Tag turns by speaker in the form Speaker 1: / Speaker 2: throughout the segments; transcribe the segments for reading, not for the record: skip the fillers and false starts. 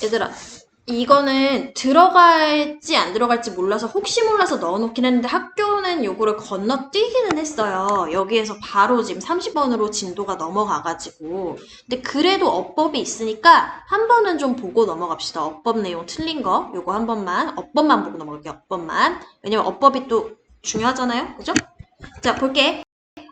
Speaker 1: 얘들아, 이거는 들어갈지 안 들어갈지 몰라서 혹시 몰라서 넣어놓긴 했는데 학교는 요거를 건너뛰기는 했어요. 여기에서 바로 지금 30번으로 진도가 넘어가가지고. 근데 그래도 어법이 있으니까 한 번은 좀 보고 넘어갑시다. 어법 내용 틀린 거 요거 한 번만, 어법만 보고 넘어갈게요. 어법만. 왜냐면 어법이 또 중요하잖아요. 그죠? 자, 볼게.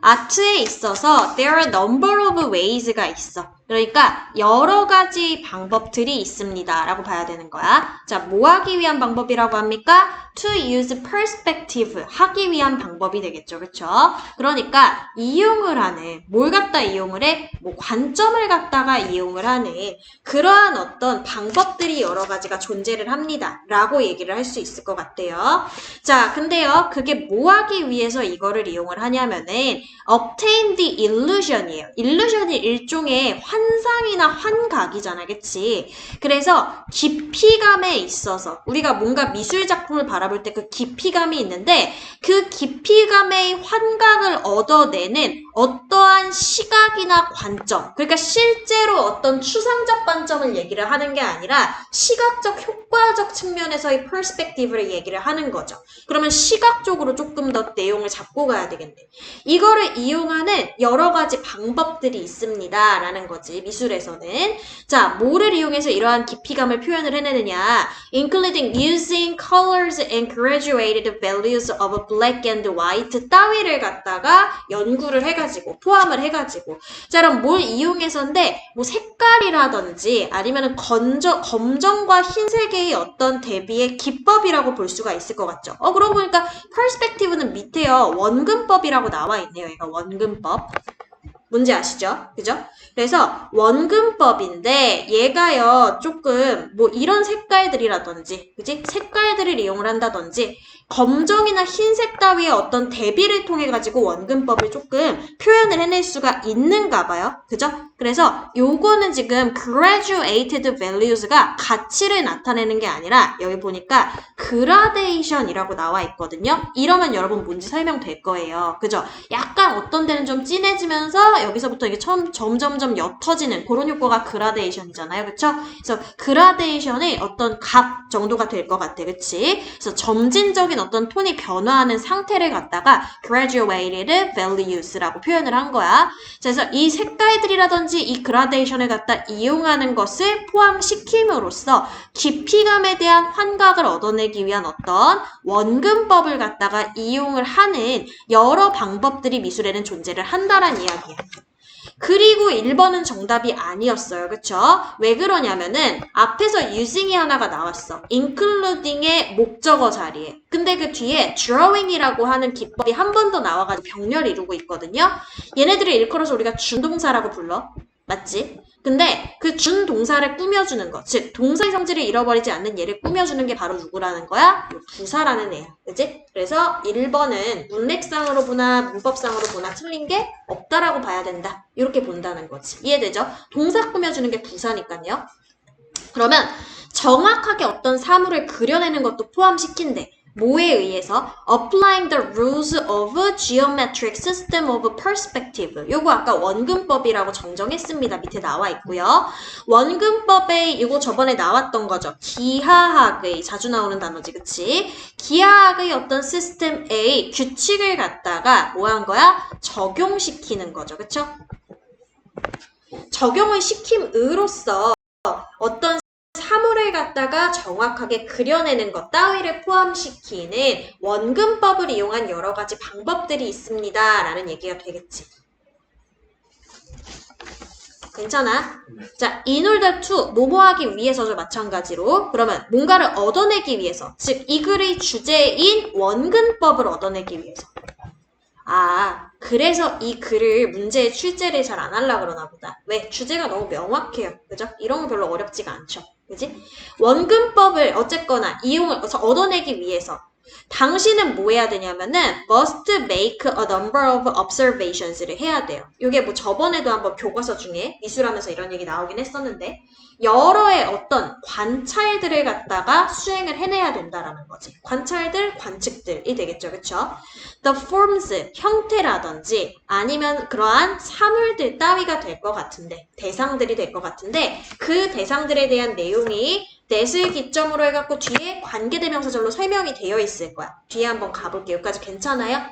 Speaker 1: 아트에 있어서 there are a number of ways가 있어. 그러니까 여러 가지 방법들이 있습니다. 라고 봐야 되는 거야. 자, 뭐 하기 위한 방법이라고 합니까? To use perspective. 하기 위한 방법이 되겠죠. 그쵸? 그러니까 이용을 하는, 뭘 갖다 이용을 해? 뭐 관점을 갖다가 이용을 하는 그러한 어떤 방법들이 여러 가지가 존재를 합니다. 라고 얘기를 할 수 있을 것 같아요. 자, 근데요, 그게 뭐 하기 위해서 이거를 이용을 하냐면은 obtain the illusion이에요. illusion이 일종의 환상이나 환각이잖아, 그치? 그래서 깊이감에 있어서 우리가 뭔가 미술 작품을 바라볼 때 그 깊이감이 있는데 그 깊이감의 환각을 얻어내는 어떠한 시각이나 관점, 그러니까 실제로 어떤 추상적 관점을 얘기를 하는 게 아니라 시각적 효과적 측면에서의 perspective를 얘기를 하는 거죠. 그러면 시각적으로 조금 더 내용을 잡고 가야 되겠네. 이거를 이용하는 여러 가지 방법들이 있습니다. 라는 거지, 미술에서는. 자, 뭐를 이용해서 이러한 깊이감을 표현을 해내느냐. Including using colors and graduated values of black and white 따위를 갖다가 연구를 해가지고, 포함을 해가지고. 자, 그럼 뭘 이용해서인데, 뭐 색깔이라든지 아니면은 검정과 흰색의 어떤 대비의 기법이라고 볼 수가 있을 것 같죠. 그러고 보니까 perspective는 밑에요. 원근법이라고 나와 있네요. 얘가 원근법. 뭔지 아시죠? 그죠? 그래서 원근법인데 얘가요 조금 뭐 이런 색깔들이라든지 그지? 색깔들을 이용을 한다든지 검정이나 흰색 따위의 어떤 대비를 통해 가지고 원근법을 조금 표현을 해낼 수가 있는가 봐요. 그죠? 그래서 요거는 지금 graduated values가 가치를 나타내는 게 아니라 여기 보니까 gradation이라고 나와 있거든요. 이러면 여러분 뭔지 설명될 거예요. 그죠? 약간 어떤 데는 좀 진해지면서 여기서부터 이게 점점점 옅어지는 그런 효과가 그라데이션이잖아요. 그쵸? 그래서 그라데이션의 어떤 값 정도가 될 것 같아. 그치? 그래서 점진적인 어떤 톤이 변화하는 상태를 갖다가 graduated values라고 표현을 한 거야. 그래서 이 색깔들이라든지 이 그라데이션을 갖다 이용하는 것을 포함시킴으로써 깊이감에 대한 환각을 얻어내기 위한 어떤 원근법을 갖다가 이용을 하는 여러 방법들이 미술에는 존재를 한다란 이야기야. 그리고 1번은 정답이 아니었어요. 그쵸? 왜 그러냐면은 앞에서 using이 하나가 나왔어. including의 목적어 자리에. 근데 그 뒤에 drawing이라고 하는 기법이 한 번 더 나와가지고 병렬을 이루고 있거든요. 얘네들을 일컬어서 우리가 준동사라고 불러. 맞지? 근데 그 준동사를 꾸며주는 거, 즉 동사의 성질을 잃어버리지 않는 얘를 꾸며주는 게 바로 누구라는 거야? 부사라는 애야. 그치? 그래서 1번은 문맥상으로 보나 문법상으로 보나 틀린 게 없다라고 봐야 된다. 이렇게 본다는 거지. 이해되죠? 동사 꾸며주는 게 부사니까요. 그러면 정확하게 어떤 사물을 그려내는 것도 포함시킨대. 뭐에 의해서? Applying the rules of geometric system of perspective. 요거 아까 원근법이라고 정정했습니다. 밑에 나와 있고요. 원근법에 이거 저번에 나왔던 거죠. 기하학의 자주 나오는 단어지, 그치? 기하학의 어떤 시스템의 규칙을 갖다가 뭐 한 거야? 적용시키는 거죠, 그쵸? 적용을 시킴으로써 어떤 사물을 갖다가 정확하게 그려내는 것 따위를 포함시키는 원근법을 이용한 여러 가지 방법들이 있습니다. 라는 얘기가 되겠지. 괜찮아? 자, in order to 뭐뭐 하기 위해서도 마찬가지로 그러면 뭔가를 얻어내기 위해서 즉 이 글의 주제인 원근법을 얻어내기 위해서 그래서 이 글을 문제의 출제를 잘 안 하려고 그러나 보다. 왜? 주제가 너무 명확해요. 그죠? 이런 거 별로 어렵지가 않죠. 그지? 원근법을 어쨌거나 이용을 얻어내기 위해서 당신은 뭐 해야 되냐면은 must make a number of observations를 해야 돼요. 이게 뭐 저번에도 한번 교과서 중에 미술하면서 이런 얘기 나오긴 했었는데 여러의 어떤 관찰들을 갖다가 수행을 해내야 된다라는 거지. 관찰들, 관측들이 되겠죠. 그쵸? The forms, 형태라든지 아니면 그러한 사물들 따위가 될 것 같은데 대상들이 될 것 같은데 그 대상들에 대한 내용이 that을 기점으로 해갖고 뒤에 관계대명사절로 설명이 되어 있을 거야. 뒤에 한번 가볼게요. 여기까지 괜찮아요?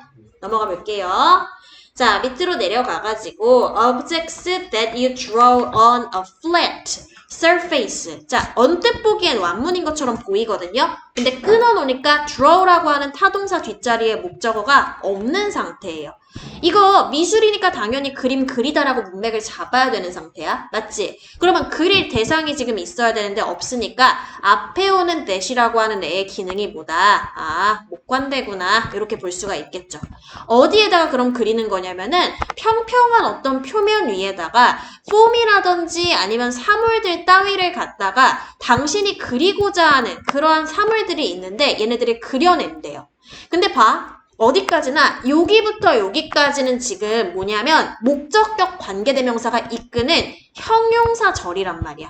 Speaker 1: 넘어가 볼게요. 자, 밑으로 내려가가지고 objects that you draw on a flat surface. 자, 언뜻 보기엔 완문인 것처럼 보이거든요. 근데 끊어놓으니까 draw라고 하는 타동사 뒷자리에 목적어가 없는 상태예요. 이거 미술이니까 당연히 그림 그리다라고 문맥을 잡아야 되는 상태야. 맞지? 그러면 그릴 대상이 지금 있어야 되는데 없으니까 앞에 오는 that이라고 하는 애의 기능이 뭐다? 아, 목관대구나. 이렇게 볼 수가 있겠죠. 어디에다가 그럼 그리는 거냐면은 평평한 어떤 표면 위에다가 폼이라든지 아니면 사물들 따위를 갖다가 당신이 그리고자 하는 그러한 사물들이 있는데 얘네들이 그려낸대요. 근데 봐. 어디까지나 여기부터 여기까지는 지금 뭐냐면 목적격 관계대명사가 이끄는 형용사절이란 말이야.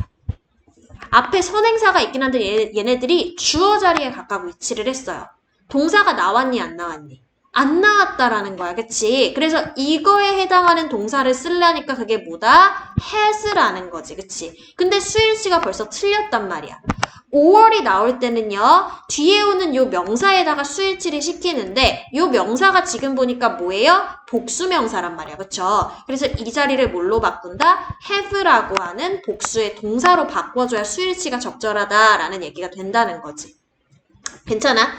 Speaker 1: 앞에 선행사가 있긴 한데 얘네들이 주어 자리에 각각 위치를 했어요. 동사가 나왔니 안 나왔니? 안 나왔다라는 거야. 그치? 그래서 이거에 해당하는 동사를 쓰려니까 그게 뭐다? has라는 거지. 그치? 근데 수일치가 벌써 틀렸단 말이야. 5월이 나올 때는요. 뒤에 오는 요 명사에다가 수일치를 시키는데 요 명사가 지금 보니까 뭐예요? 복수명사란 말이야. 그쵸? 그래서 이 자리를 뭘로 바꾼다? have라고 하는 복수의 동사로 바꿔줘야 수일치가 적절하다라는 얘기가 된다는 거지. 괜찮아?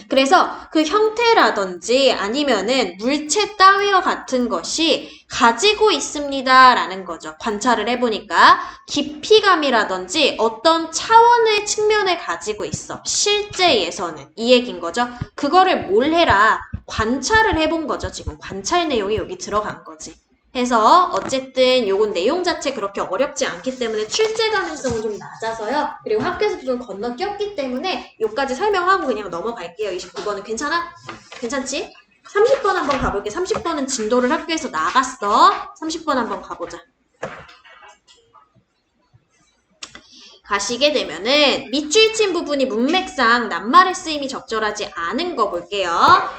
Speaker 1: 그래서 그 형태라든지 아니면은 물체 따위와 같은 것이 가지고 있습니다 라는 거죠. 관찰을 해보니까 깊이감이라든지 어떤 차원의 측면을 가지고 있어. 실제에서는 이 얘기인 거죠. 그거를 뭘 해라? 관찰을 해본 거죠. 지금 관찰 내용이 여기 들어간 거지. 해서 어쨌든 요건 내용 자체 그렇게 어렵지 않기 때문에 출제 가능성은 좀 낮아서요. 그리고 학교에서도 좀 건너뛰었기 때문에 요까지 설명하고 그냥 넘어갈게요. 29번은 괜찮아? 괜찮지? 30번 한번 가볼게. 30번은 진도를 학교에서 나갔어. 30번 한번 가보자. 가시게 되면은 밑줄 친 부분이 문맥상 낱말의 쓰임이 적절하지 않은 거 볼게요.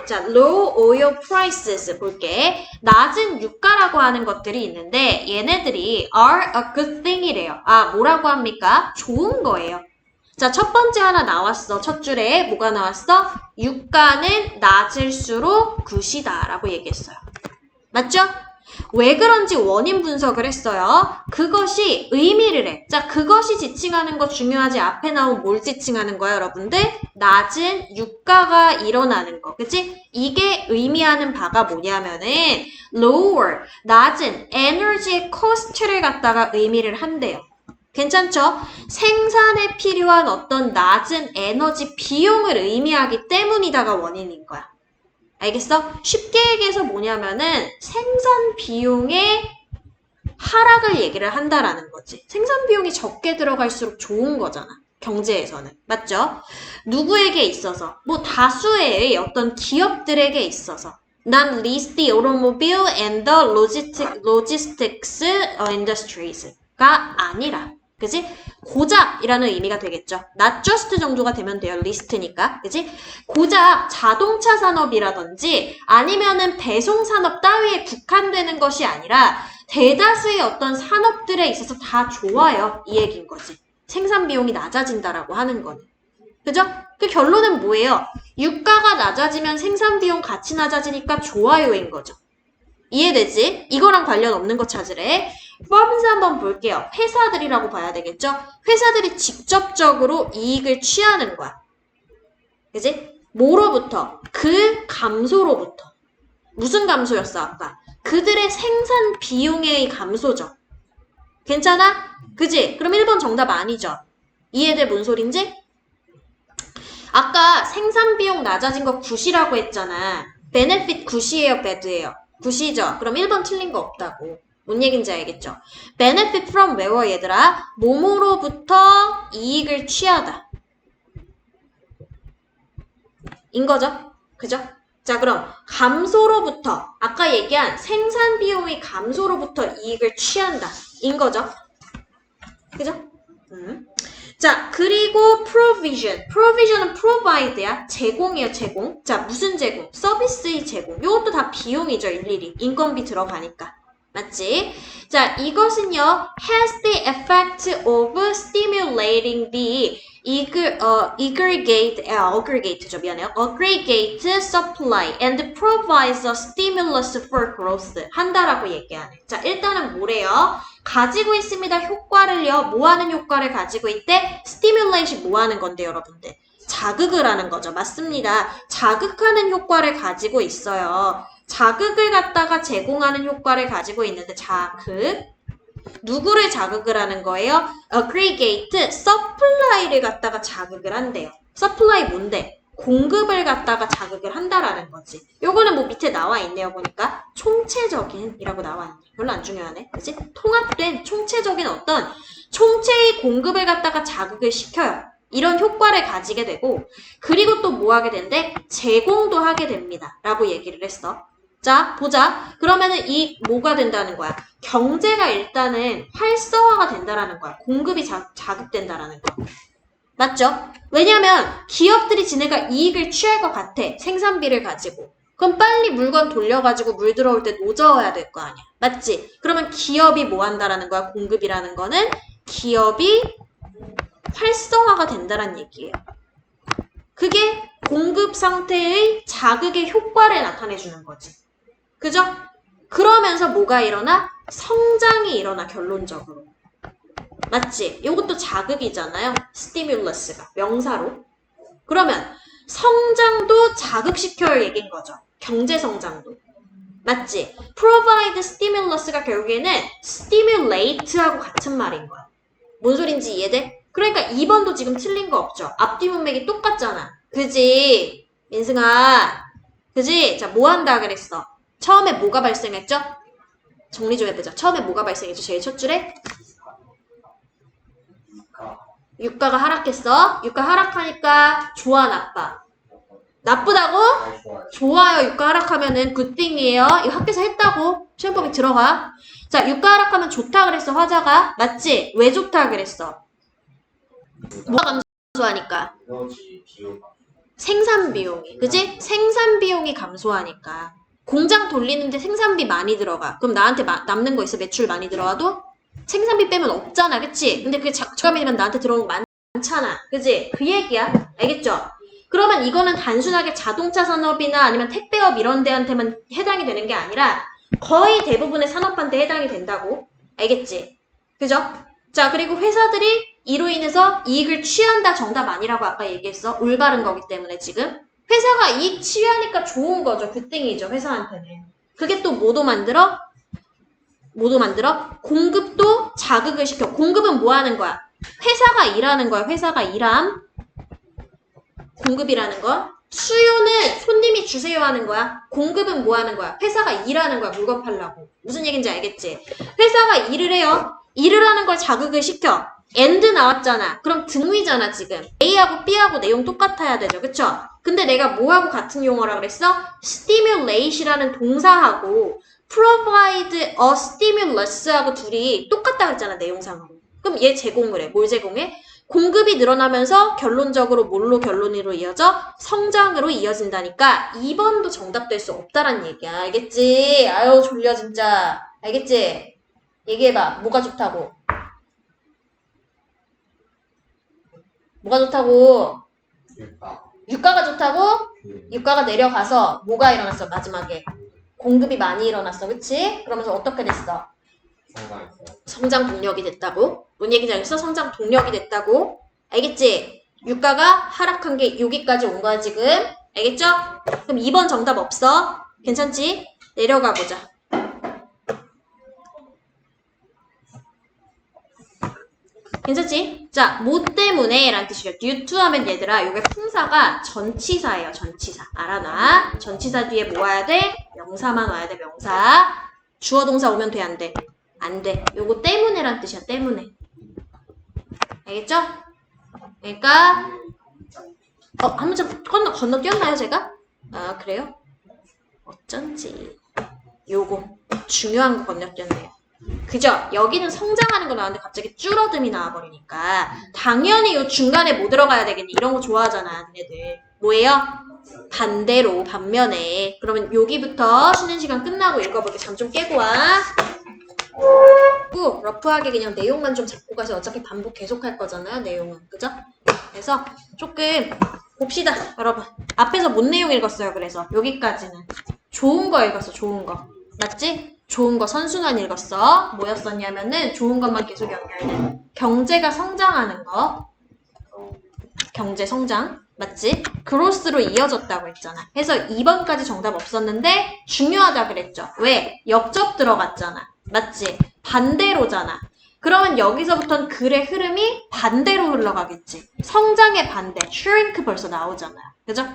Speaker 1: 자, low oil prices 볼게. 낮은 유가라고 하는 것들이 있는데 얘네들이 are a good thing이래요. 아, 뭐라고 합니까? 좋은 거예요. 자, 첫 번째 하나 나왔어. 첫 줄에 뭐가 나왔어? 유가는 낮을수록 굿이다 라고 얘기했어요. 맞죠? 왜 그런지 원인 분석을 했어요. 그것이 의미를 해. 자, 그것이 지칭하는 거 중요하지. 앞에 나온 뭘 지칭하는 거야, 여러분들? 낮은 유가가 일어나는 거. 그치? 이게 의미하는 바가 뭐냐면은 lower, 낮은 에너지의 cost를 갖다가 의미를 한대요. 괜찮죠? 생산에 필요한 어떤 낮은 에너지 비용을 의미하기 때문이다가 원인인 거야. 알겠어? 쉽게 얘기해서 뭐냐면은 생산 비용의 하락을 얘기를 한다라는 거지. 생산 비용이 적게 들어갈수록 좋은 거잖아. 경제에서는. 맞죠? 누구에게 있어서? 뭐 다수의 어떤 기업들에게 있어서. 난 least the automobile and the logistics industries가 아니라. 그지? 고작이라는 의미가 되겠죠. not just 정도가 되면 돼요. 리스트니까. 그지? 고작 자동차 산업이라든지 아니면은 배송 산업 따위에 국한되는 것이 아니라 대다수의 어떤 산업들에 있어서 다 좋아요. 이 얘기인 거지. 생산 비용이 낮아진다라고 하는 거는. 그죠? 그 결론은 뭐예요? 유가가 낮아지면 생산 비용 같이 낮아지니까 좋아요인 거죠. 이해되지? 이거랑 관련 없는 거 찾으래. firms 한번 볼게요. 회사들이라고 봐야 되겠죠? 회사들이 직접적으로 이익을 취하는 거야. 그지? 뭐로부터? 그 감소로부터. 무슨 감소였어, 아까? 그들의 생산 비용의 감소죠. 괜찮아? 그지? 그럼 1번 정답 아니죠? 이해돼? 뭔 소린지? 아까 생산 비용 낮아진 거 굿이라고 했잖아. benefit 굿이에요, bad예요? 굿이죠? 그럼 1번 틀린 거 없다고. 뭔 얘긴지 알겠죠? benefit from where 얘들아? 뭐뭐로부터 이익을 취하다. 인 거죠. 그죠? 자, 그럼 감소로부터 아까 얘기한 생산 비용의 감소로부터 이익을 취한다. 인 거죠. 그죠? 자, 그리고 provision. provision은 provide야. 제공이에요, 제공. 자, 무슨 제공? 서비스의 제공. 이것도 다 비용이죠, 일일이. 인건비 들어가니까. 맞지? 자, 이것은요, has the effect of stimulating the aggregate죠, 미안해요. aggregate supply and provides a stimulus for growth. 한다라고 얘기하네. 자, 일단은 뭐래요? 가지고 있습니다. 효과를요. 뭐 하는 효과를 가지고 있대? stimulate이 뭐 하는 건데, 여러분들? 자극을 하는 거죠. 맞습니다. 자극하는 효과를 가지고 있어요. 자극을 갖다가 제공하는 효과를 가지고 있는데 자극 누구를 자극을 하는 거예요? aggregate supply를 갖다가 자극을 한대요. supply 뭔데? 공급을 갖다가 자극을 한다라는 거지. 요거는 뭐 밑에 나와 있네요. 보니까 총체적인이라고 나와 있네. 별로 안 중요하네. 그치? 통합된 총체적인 어떤 총체의 공급을 갖다가 자극을 시켜요. 이런 효과를 가지게 되고 그리고 또 뭐 하게 된대? 제공도 하게 됩니다. 라고 얘기를 했어. 자, 보자. 그러면은 이 뭐가 된다는 거야? 경제가 일단은 활성화가 된다라는 거야. 공급이 자극된다라는 거. 맞죠? 왜냐면 기업들이 지네가 이익을 취할 것 같아. 생산비를 가지고. 그럼 빨리 물건 돌려가지고 물 들어올 때 노져야 될 거 아니야. 맞지? 그러면 기업이 뭐 한다라는 거야? 공급이라는 거는 기업이 활성화가 된다라는 얘기예요. 그게 공급 상태의 자극의 효과를 나타내 주는 거지. 그죠? 그러면서 뭐가 일어나? 성장이 일어나, 결론적으로. 맞지? 이것도 자극이잖아요. 스티뮬러스가 명사로. 그러면 성장도 자극시켜야 얘기인 거죠. 경제 성장도. 맞지? provide stimulus가 결국에는 stimulate하고 같은 말인 거야. 뭔 소린지 이해돼? 그러니까 2번도 지금 틀린 거 없죠? 앞뒤 문맥이 똑같잖아. 그지? 민승아. 그지? 자, 뭐 한다 그랬어? 처음에 뭐가 발생했죠? 정리 좀 해보자. 처음에 뭐가 발생했죠? 제일 첫 줄에? 유가가 하락했어. 유가 하락하니까 좋아, 나빠? 나쁘다고? 좋아요. 유가 하락하면은 굿띵이에요. 이거 학교에서 했다고. 시험법에 들어가. 자, 유가 하락하면 좋다 그랬어, 화자가. 맞지? 왜 좋다 그랬어? 뭐가 감소하니까? 생산 비용이. 그지? 생산 비용이 감소하니까. 공장 돌리는데 생산비 많이 들어가. 그럼 나한테 남는 거 있어? 매출 많이 들어가도? 생산비 빼면 없잖아. 그치? 근데 그게 저감이면 나한테 들어오는 거 많잖아. 그치? 그 얘기야. 알겠죠? 그러면 이거는 단순하게 자동차 산업이나 아니면 택배업 이런 데한테만 해당이 되는 게 아니라 거의 대부분의 산업한테 해당이 된다고. 알겠지? 그죠? 자, 그리고 회사들이 이로 인해서 이익을 취한다 정답 아니라고 아까 얘기했어. 올바른 거기 때문에 지금. 회사가 이익 취하니까 좋은 거죠. 굿띵이죠. 회사한테는. 그게 또 뭐도 만들어? 뭐도 만들어? 공급도 자극을 시켜. 공급은 뭐 하는 거야? 회사가 일하는 거야. 회사가 일함. 공급이라는 거. 수요는 손님이 주세요 하는 거야. 공급은 뭐 하는 거야? 회사가 일하는 거야. 물건 팔라고. 무슨 얘기인지 알겠지? 회사가 일을 해요. 일을 하는 걸 자극을 시켜. and 나왔잖아. 그럼 등위잖아, 지금. A하고 B하고 내용 똑같아야 되죠. 그쵸? 근데 내가 뭐하고 같은 용어라 그랬어? stimulate이라는 동사하고 provide a stimulus하고 둘이 똑같다 그랬잖아, 내용상으로. 그럼 얘 제공을 해. 뭘 제공해? 공급이 늘어나면서 결론적으로 뭘로 결론으로 이어져? 성장으로 이어진다니까 2번도 정답될 수 없다란 얘기야. 알겠지? 아유 졸려 진짜. 알겠지? 얘기해봐. 뭐가 좋다고? 뭐가 좋다고? 유가가 좋다고? 유가가 내려가서 뭐가 일어났어? 마지막에 공급이 많이 일어났어. 그치? 그러면서 어떻게 됐어? 성장 동력이 됐다고? 뭔 얘기인지 알겠어? 성장 동력이 됐다고? 알겠지? 유가가 하락한 게 여기까지 온 거야 지금. 알겠죠? 그럼 2번 정답 없어. 괜찮지? 내려가 보자. 괜찮지? 자, 뭐 때문에 라는 뜻이죠. due to 하면 얘들아 요게 품사가 전치사예요. 전치사. 알아놔. 전치사 뒤에 뭐 와야 돼? 명사만 와야 돼. 명사. 주어 동사 오면 돼? 안 돼? 안 돼. 요거 때문에 란 뜻이야. 때문에. 알겠죠? 그러니까 한 문장 건너뛰었나요, 제가? 아, 그래요? 어쩐지. 요거. 중요한 거 건너뛰었네요. 그죠? 여기는 성장하는 거 나왔는데 갑자기 줄어듦이 나와버리니까 당연히 요 중간에 뭐 들어가야 되겠니? 이런 거 좋아하잖아, 니네들. 뭐예요? 반대로, 반면에. 그러면 여기부터 쉬는 시간 끝나고 읽어볼게. 잠 좀 깨고 와. 꼭 러프하게 그냥 내용만 좀 잡고 가서 어차피 반복 계속 할 거잖아요, 내용은. 그죠? 그래서 조금 봅시다, 여러분. 앞에서 뭔 내용 읽었어요, 그래서. 여기까지는. 좋은 거 읽었어, 좋은 거. 맞지? 좋은 거 선순환 읽었어. 뭐였었냐면은 좋은 것만 계속 연결돼. 경제가 성장하는 거. 경제 성장. 맞지? 그로스로 이어졌다고 했잖아. 그래서 2번까지 정답 없었는데 중요하다 그랬죠. 왜? 역접 들어갔잖아. 맞지? 반대로잖아. 그러면 여기서부터는 글의 흐름이 반대로 흘러가겠지. 성장의 반대. shrink 벌써 나오잖아요. 그죠?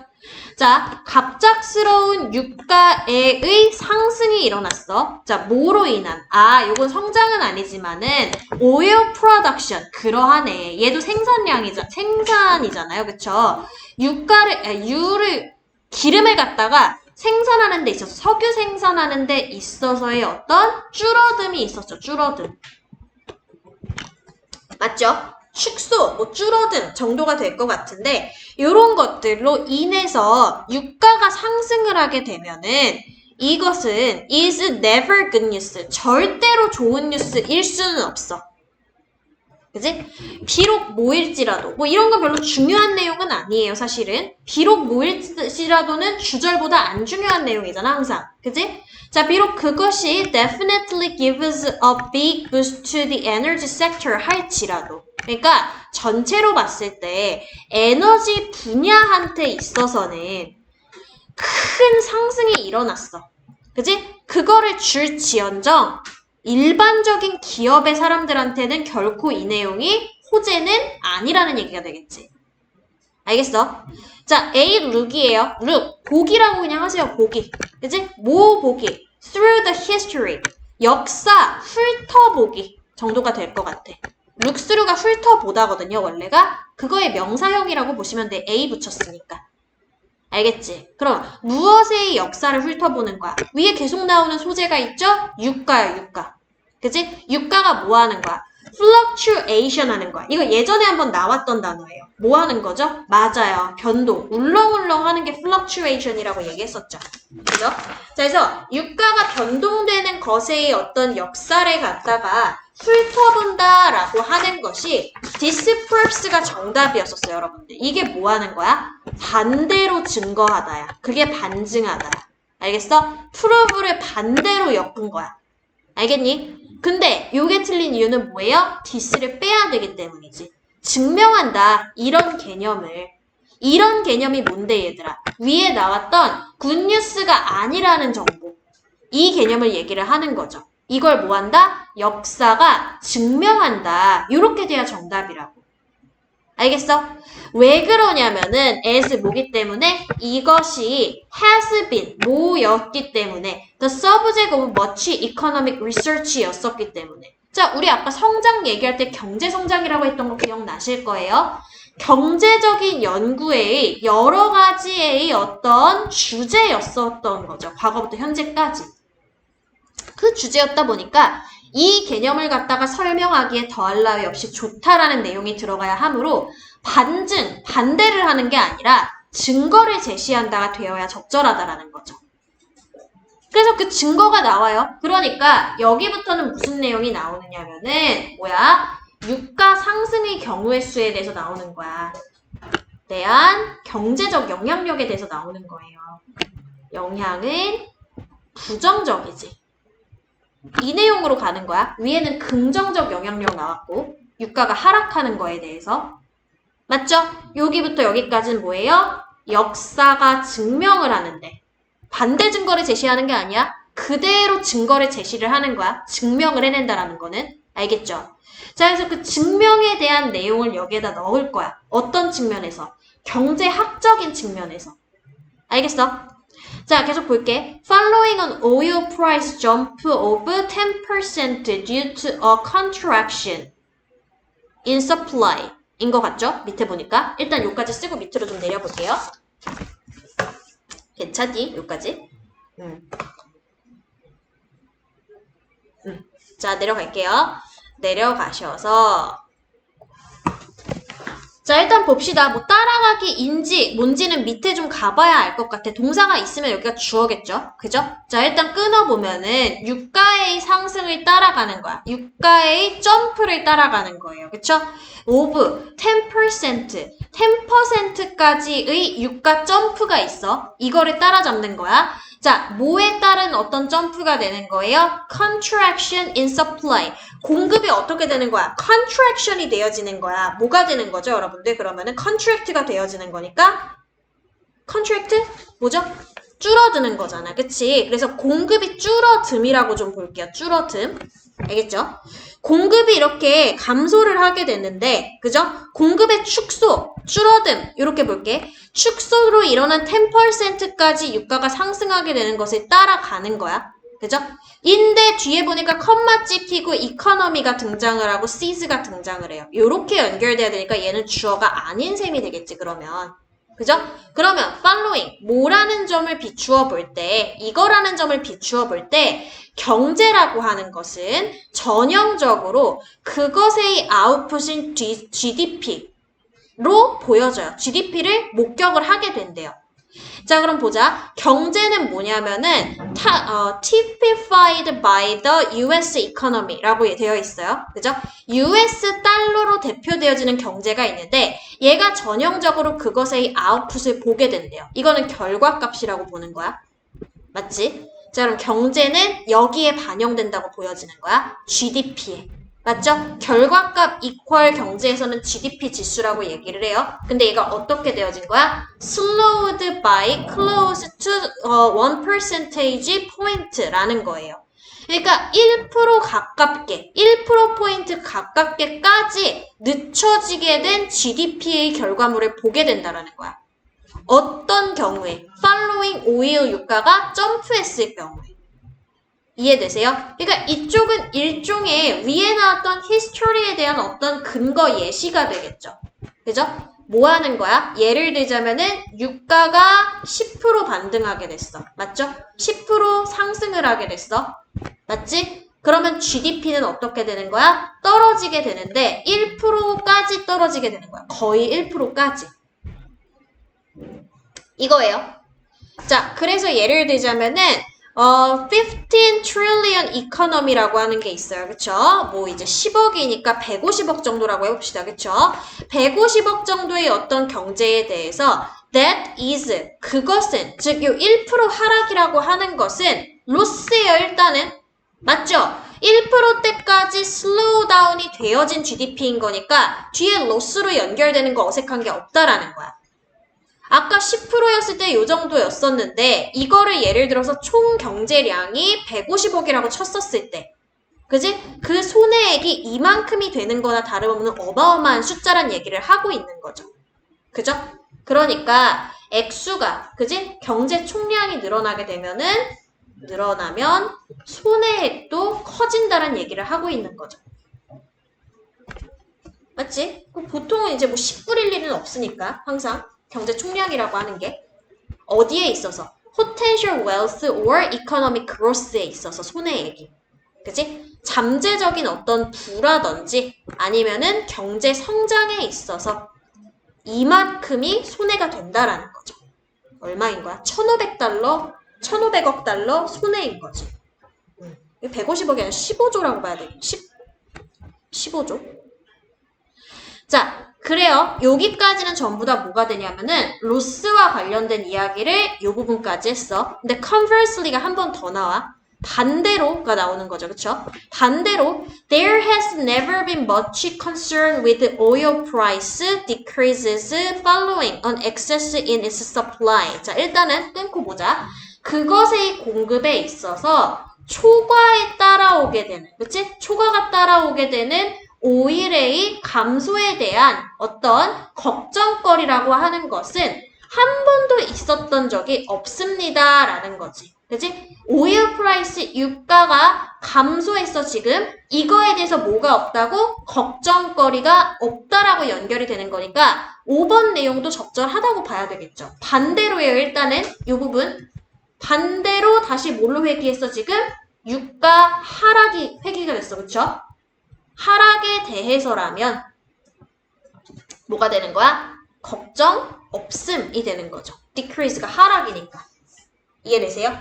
Speaker 1: 자, 갑작스러운 유가의 상승이 일어났어. 자, 뭐로 인한? 요건 성장은 아니지만은 oil production 그러하네. 얘도 생산이잖아요. 그쵸? 기름을 갖다가 생산하는 데 있어서 석유 생산하는 데 있어서의 어떤 줄어듦이 있었죠. 줄어듦. 맞죠? 축소, 줄어든 정도가 될 것 같은데 이런 것들로 인해서 유가가 상승을 하게 되면은 이것은 is never good news. 절대로 좋은 뉴스일 수는 없어. 그지? 비록 뭐일지라도 이런 거 별로 중요한 내용은 아니에요, 사실은. 비록 뭐일지라도는 주절보다 안 중요한 내용이잖아, 항상. 그지? 자, 비록 그것이 definitely gives a big boost to the energy sector 할지라도. 그러니까 전체로 봤을 때 에너지 분야한테 있어서는 큰 상승이 일어났어. 그지? 그거를 줄지언정 일반적인 기업의 사람들한테는 결코 이 내용이 호재는 아니라는 얘기가 되겠지. 알겠어? 자, A 룩이에요. 룩. 보기라고 그냥 하세요. 보기. 그치? 뭐 보기? Through the history. 역사 훑어보기 정도가 될 것 같아. 룩스루가 훑어보다거든요, 원래가. 그거의 명사형이라고 보시면 돼. A 붙였으니까. 알겠지? 그럼 무엇의 역사를 훑어보는 거야? 위에 계속 나오는 소재가 있죠? 유가야, 유가. 그치? 유가가 뭐 하는 거야? fluctuation 하는 거야. 이거 예전에 한번 나왔던 단어예요. 뭐 하는 거죠? 맞아요. 변동. 울렁울렁 하는 게 fluctuation이라고 얘기했었죠. 그죠? 자, 그래서 유가가 변동되는 것의 어떤 역사를 갖다가 훑어본다라고 하는 것이 disprove가 정답이었었어요, 여러분들. 이게 뭐 하는 거야? 반대로 증거하다야. 그게 반증하다. 알겠어? prove를 반대로 엮은 거야. 알겠니? 근데 요게 틀린 이유는 뭐예요? this를 빼야 되기 때문이지. 증명한다. 이런 개념을. 이런 개념이 뭔데 얘들아? 위에 나왔던 굿뉴스가 아니라는 정보. 이 개념을 얘기를 하는 거죠. 이걸 뭐 한다? 역사가 증명한다. 이렇게 돼야 정답이라고. 알겠어? 왜 그러냐면은 as 뭐기 때문에 이것이 has been 뭐였기 때문에 the subject of much economic research였었기 때문에. 자, 우리 아까 성장 얘기할 때 경제 성장이라고 했던 거 기억나실 거예요. 경제적인 연구의 여러 가지의 어떤 주제였었던 거죠. 과거부터 현재까지. 그 주제였다 보니까 이 개념을 갖다가 설명하기에 더할 나위 없이 좋다라는 내용이 들어가야 하므로 반증, 반대를 하는 게 아니라 증거를 제시한다가 되어야 적절하다라는 거죠. 그래서 그 증거가 나와요. 그러니까 여기부터는 무슨 내용이 나오느냐면은 유가 상승의 경우의 수에 대해서 나오는 거야. 대한 경제적 영향력에 대해서 나오는 거예요. 영향은 부정적이지. 이 내용으로 가는 거야. 위에는 긍정적 영향력 나왔고 유가가 하락하는 거에 대해서. 맞죠? 여기부터 여기까지는 뭐예요? 역사가 증명을 하는데 반대 증거를 제시하는 게 아니야. 그대로 증거를 제시를 하는 거야. 증명을 해낸다라는 거는. 알겠죠? 자, 그래서 그 증명에 대한 내용을 여기에다 넣을 거야. 어떤 측면에서? 경제학적인 측면에서. 알겠어? 자, 계속 볼게. Following an oil price jump of 10% due to a contraction in supply. 인 것 같죠? 밑에 보니까. 일단 요까지 쓰고 밑으로 좀 내려볼게요. 괜찮니? 요까지. 자, 내려갈게요. 내려가셔서 자, 일단 봅시다. 뭐 따라가기인지 뭔지는 밑에 좀 가봐야 알 것 같아. 동사가 있으면 여기가 주어겠죠? 그죠? 자, 일단 끊어보면은 유가의 상승을 따라가는 거야. 유가의 점프를 따라가는 거예요. 그쵸? of 10%, 10%까지의 유가 점프가 있어. 이거를 따라잡는 거야. 자, 뭐에 따른 어떤 점프가 되는 거예요? Contraction in supply. 공급이 어떻게 되는 거야? Contraction이 되어지는 거야. 뭐가 되는 거죠, 여러분들? 그러면은 contract가 되어지는 거니까 contract? 뭐죠? 줄어드는 거잖아. 그치? 그래서 공급이 줄어듦이라고 좀 볼게요. 줄어듦. 알겠죠? 공급이 이렇게 감소를 하게 됐는데, 그죠? 공급의 축소, 줄어듦, 이렇게 볼게. 축소로 일어난 10%까지 유가가 상승하게 되는 것을 따라가는 거야. 그죠? 인데 뒤에 보니까 컴마 찍히고 이코노미가 등장을 하고 시즈가 등장을 해요. 요렇게 연결돼야 되니까 얘는 주어가 아닌 셈이 되겠지, 그러면. 그죠? 그러면 following, 뭐라는 점을 비추어 볼 때, 이거라는 점을 비추어 볼 때 경제라고 하는 것은 전형적으로 그것의 아웃풋인 GDP로 보여져요. GDP를 목격을 하게 된대요. 자, 그럼 보자. 경제는 뭐냐면은 typified by the US economy라고 되어 있어요. 그죠? US 달러로 대표되어지는 경제가 있는데 얘가 전형적으로 그것의 아웃풋을 보게 된대요. 이거는 결과값이라고 보는 거야. 맞지? 자, 그럼 경제는 여기에 반영된다고 보여지는 거야. GDP에. 맞죠? 결과값 이퀄 경제에서는 GDP 지수라고 얘기를 해요. 근데 얘가 어떻게 되어진 거야? slowed by close to 1% point라는 거예요. 그러니까 1% 가깝게, 1%포인트 가깝게까지 늦춰지게 된 GDP의 결과물을 보게 된다는 거야. 어떤 경우에? following oil 유가가 점프했을 경우에. 이해되세요? 그러니까 이쪽은 일종의 위에 나왔던 history에 대한 어떤 근거 예시가 되겠죠. 그죠? 뭐 하는 거야? 예를 들자면은 유가가 10% 반등하게 됐어. 맞죠? 10% 상승을 하게 됐어. 맞지? 그러면 GDP는 어떻게 되는 거야? 떨어지게 되는데 1%까지 떨어지게 되는 거야. 거의 1%까지. 이거예요. 자, 그래서 예를 들자면은 15 trillion economy라고 하는 게 있어요. 그쵸? 뭐 이제 10억이니까 150억 정도라고 해봅시다. 그쵸? 150억 정도의 어떤 경제에 대해서 that is, 그것은, 즉, 요 1% 하락이라고 하는 것은 로스예요, 일단은. 맞죠? 1%대까지 슬로우 다운이 되어진 GDP인 거니까 뒤에 로스로 연결되는 거 어색한 게 없다라는 거야. 아까 10%였을 때 요 정도였었는데 이거를 예를 들어서 총 경제량이 150억이라고 쳤었을 때 그지? 그 손해액이 이만큼이 되는 거나 다름없는 어마어마한 숫자란 얘기를 하고 있는 거죠. 그죠? 그러니까 액수가 그지? 경제 총량이 늘어나면 손해액도 커진다는 얘기를 하고 있는 거죠. 맞지? 보통은 이제 뭐 10불일 일은 없으니까 항상 경제 총량이라고 하는 게 어디에 있어서? potential wealth or economic growth에 있어서 손해액이. 그치? 잠재적인 어떤 부라든지 아니면은 경제 성장에 있어서 이만큼이 손해가 된다라는 거죠. 얼마인 거야? 1,500달러, 1,500억 달러 손해인 거지. 150억이 아니라 15조라고 봐야 돼. 15조. 자, 그래요. 여기까지는 전부 다 뭐가 되냐면은 로스와 관련된 이야기를 이 부분까지 했어. 근데 conversely가 한 번 더 나와. 반대로가 나오는 거죠. 그쵸? 반대로 There has never been much concern with oil price decreases following an excess in its supply. 자, 일단은 끊고 보자. 그것의 공급에 있어서 초과에 따라오게 되는, 그치? 초과가 따라오게 되는 오일의 감소에 대한 어떤 걱정거리라고 하는 것은 한 번도 있었던 적이 없습니다. 라는 거지. 그치? 오일 프라이스 유가가 감소했어, 지금. 이거에 대해서 뭐가 없다고? 걱정거리가 없다라고 연결이 되는 거니까 5번 내용도 적절하다고 봐야 되겠죠. 반대로예요, 일단은. 이 부분. 반대로 다시 뭘로 회귀했어, 지금? 유가 하락이 회귀가 됐어, 그쵸? 하락에 대해서라면 뭐가 되는 거야? 걱정 없음이 되는 거죠. decrease가 하락이니까. 이해되세요?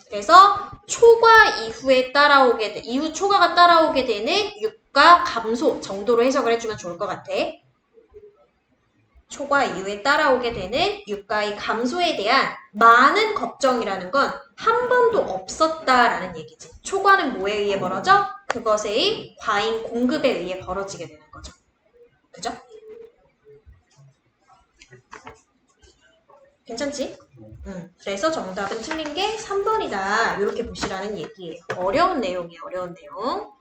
Speaker 1: 그래서 초과 이후에 따라오게 이후 초과가 따라오게 되는 유가 감소 정도로 해석을 해주면 좋을 것 같아. 초과 이후에 따라오게 되는 유가의 감소에 대한 많은 걱정이라는 건 한 번도 없었다라는 얘기지. 초과는 뭐에 의해 벌어져? 그것의 과잉 공급에 의해 벌어지게 되는 거죠. 그죠? 괜찮지? 그래서 정답은 틀린 게 3번이다. 이렇게 보시라는 얘기예요. 어려운 내용이에요. 어려운 내용.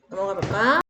Speaker 1: 넘어가 볼까?